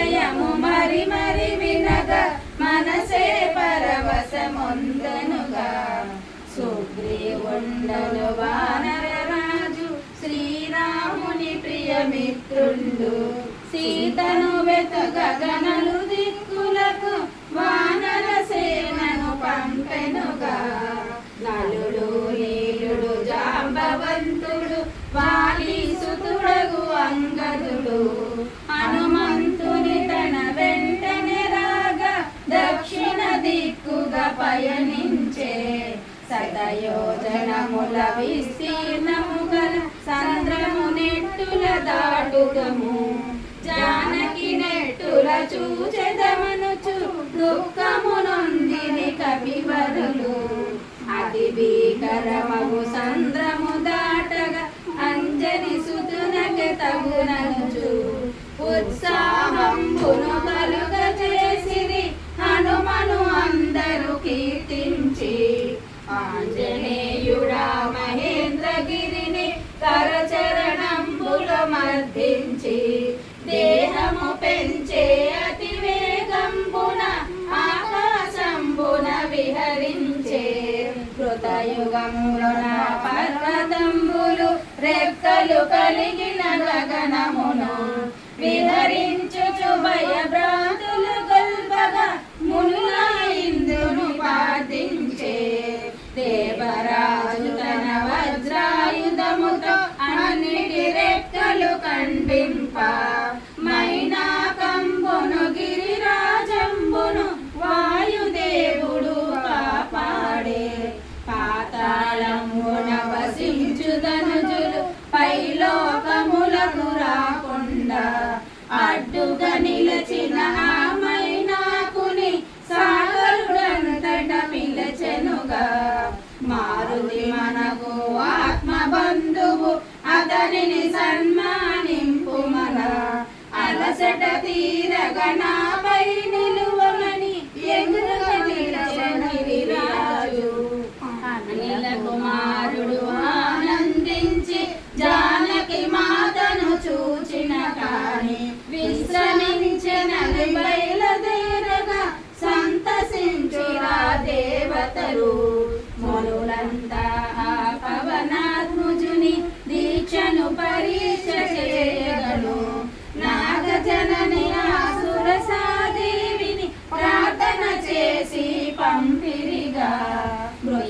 విషయము మరి మరి వినగా మనసే పరవశమొందెనుగా. సుగ్రీవుండను వానర రాజు శ్రీరాముని ప్రియమిత్రుండు. సీతను వెతుకగనలు దిక్కులకు వానర సేనను పంపెనుగా. నలుడు నీలుడు జాంబవంతుడు వాలి సుతుడగు అంగదుడు హనుమంతుని తన వెంటనే రాగా దక్షిణ దిక్కుగా పయనించే. శతయోజనముల విస్తీర్ణము గల సంద్రము నెట్టుల దాటుగము. జానకి నెట్టుల చూచెదమనుచు దుఃఖమునొందిని కవివరులు. అతి భీకరమగు సంద్రము దాటగా అంజని సుతునకి తగుననుచు ఉత్సాహంబును కలుగ చేసిరి హనుమను అందరూ కీర్తించి. ఆంజనేయుడా మహేంద్రగిరిని కరచరణంబుల మర్దించి. దేహము పెంచే అతి వేగంబున ఆకాశంబున విహరించే. కృతయుగమున పర్వతంబులు రెక్కలు కలిగిన గగనమును విహరించుచు భయభ్రాంతులు గొల్పగా మునుల ఇంద్రుని ప్రార్థించే. దేవరాజు తన వజ్రాయుధముతో అన్నిటి రెక్కలు ఖండింప. మైనాకంబును గిరిరాజంబును వాయుదేవుడు కాపాడే. పాతాళమున వసించు ధనుజులు పైలోకములకు రాకుండా అడ్డుగా నిలచిన ఆ మైనాకుని సాగరుడంతట పిలచెనుగా. మారుతి మనకు ఆత్మబంధువు అతనిని సన్మానింపు మన. అలసట తీరగనా